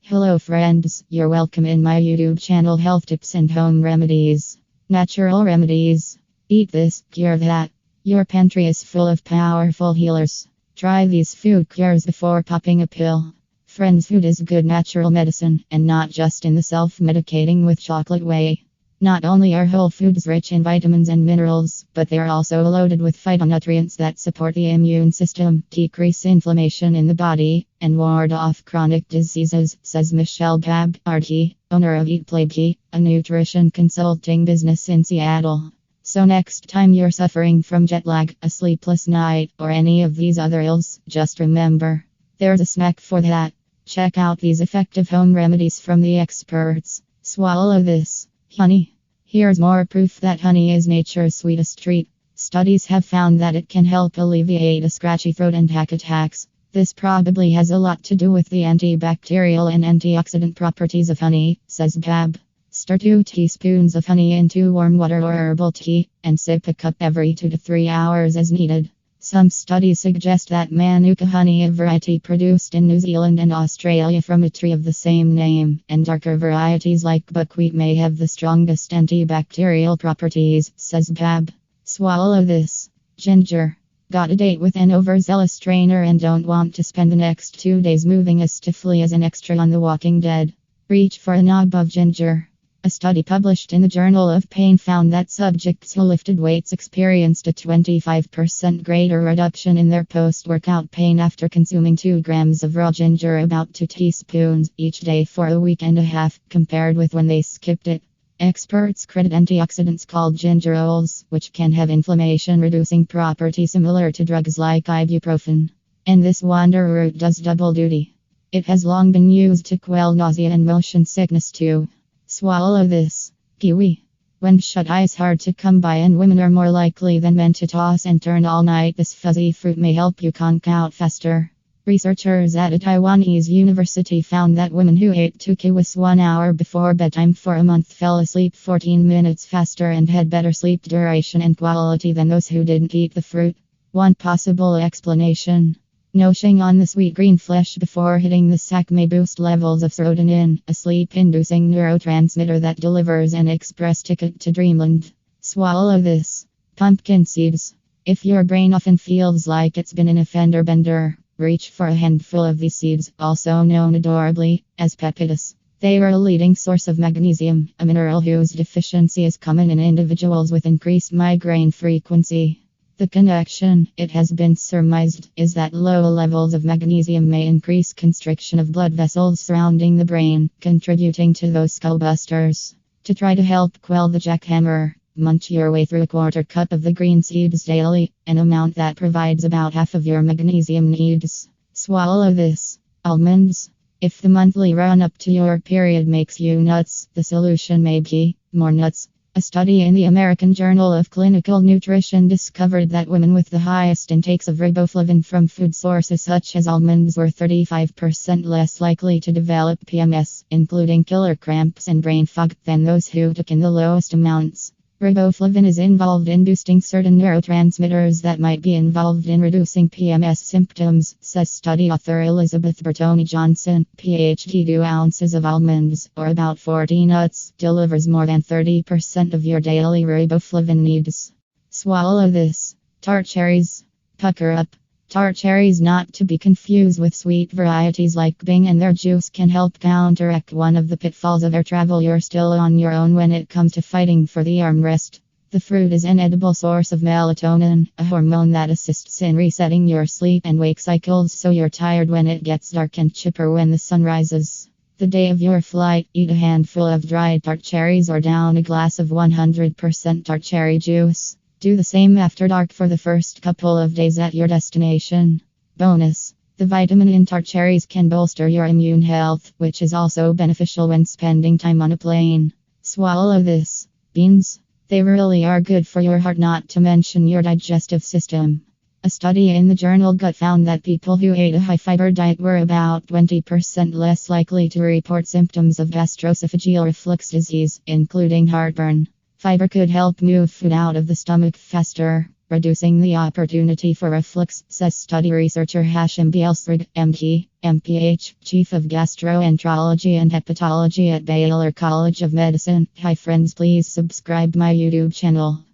Hello friends, you're welcome in my YouTube channel Health Tips and Home Remedies. Natural remedies. Eat this, cure that. Your pantry is full of powerful healers. Try these food cures before popping a pill. Friends, food is good natural medicine, and not just in the self-medicating with chocolate way. Not only are whole foods rich in vitamins and minerals, but they are also loaded with phytonutrients that support the immune system, decrease inflammation in the body, and ward off chronic diseases, says Michelle Gab-Arty, owner of Eat Play Bee, a nutrition consulting business in Seattle. So next time you're suffering from jet lag, a sleepless night, or any of these other ills, just remember, there's a snack for that. Check out these effective home remedies from the experts. Swallow this. Honey. Here's more proof that honey is nature's sweetest treat. Studies have found that it can help alleviate a scratchy throat and hack attacks. This probably has a lot to do with the antibacterial and antioxidant properties of honey, says Gab. Stir 2 teaspoons of honey into warm water or herbal tea, and sip a cup every 2 to 3 hours as needed. Some studies suggest that Manuka honey, a variety produced in New Zealand and Australia from a tree of the same name, and darker varieties like buckwheat may have the strongest antibacterial properties, says Gab. Swallow this. Ginger. Got a date with an overzealous trainer and don't want to spend the next 2 days moving as stiffly as an extra on The Walking Dead? Reach for a knob of ginger. A study published in the Journal of Pain found that subjects who lifted weights experienced a 25% greater reduction in their post-workout pain after consuming 2 grams of raw ginger, about 2 teaspoons, each day for a week and a half, compared with when they skipped it. Experts credit antioxidants called gingerols, which can have inflammation-reducing properties similar to drugs like ibuprofen. And this wonder root does double duty. It has long been used to quell nausea and motion sickness too. Swallow this. Kiwi. When shut eye is hard to come by and women are more likely than men to toss and turn all night, this fuzzy fruit may help you conk out faster. Researchers at a Taiwanese university found that women who ate 2 kiwis 1 hour before bedtime for a month fell asleep 14 minutes faster and had better sleep duration and quality than those who didn't eat the fruit. One possible explanation: noshing on the sweet green flesh before hitting the sack may boost levels of serotonin, a sleep-inducing neurotransmitter that delivers an express ticket to dreamland. Swallow this. Pumpkin seeds. If your brain often feels like it's been in a fender bender, reach for a handful of these seeds, also known adorably as pepitas. They are a leading source of magnesium, a mineral whose deficiency is common in individuals with increased migraine frequency. The connection, it has been surmised, is that low levels of magnesium may increase constriction of blood vessels surrounding the brain, contributing to those skullbusters. To try to help quell the jackhammer, munch your way through a 1/4 cup of the green seeds daily, an amount that provides about half of your magnesium needs. Swallow this. Almonds. If the monthly run-up to your period makes you nuts, the solution may be more nuts. A study in the American Journal of Clinical Nutrition discovered that women with the highest intakes of riboflavin from food sources such as almonds were 35% less likely to develop PMS, including killer cramps and brain fog, than those who took in the lowest amounts. Riboflavin is involved in boosting certain neurotransmitters that might be involved in reducing PMS symptoms, says study author Elizabeth Bertoni Johnson, PhD. 2 ounces of almonds, or about 40 nuts, delivers more than 30% of your daily riboflavin needs. Swallow this. Tart cherries. Pucker up. Tart cherries, not to be confused with sweet varieties like Bing, and their juice can help counteract one of the pitfalls of air travel. You're still on your own when it comes to fighting for the armrest. The fruit is an edible source of melatonin, a hormone that assists in resetting your sleep and wake cycles, so you're tired when it gets dark and chipper when the sun rises. The day of your flight, eat a handful of dried tart cherries or down a glass of 100% tart cherry juice. Do the same after dark for the first couple of days at your destination. Bonus. The vitamin in tart cherries can bolster your immune health, which is also beneficial when spending time on a plane. Swallow this. Beans. They really are good for your heart, not to mention your digestive system. A study in the journal Gut found that people who ate a high-fiber diet were about 20% less likely to report symptoms of gastroesophageal reflux disease, including heartburn. Fiber could help move food out of the stomach faster. reducing the opportunity for reflux, says study researcher Hashim Bielsrud, MD, MPH, Chief of Gastroenterology and Hepatology at Baylor College of Medicine. Hi friends, please subscribe my YouTube channel.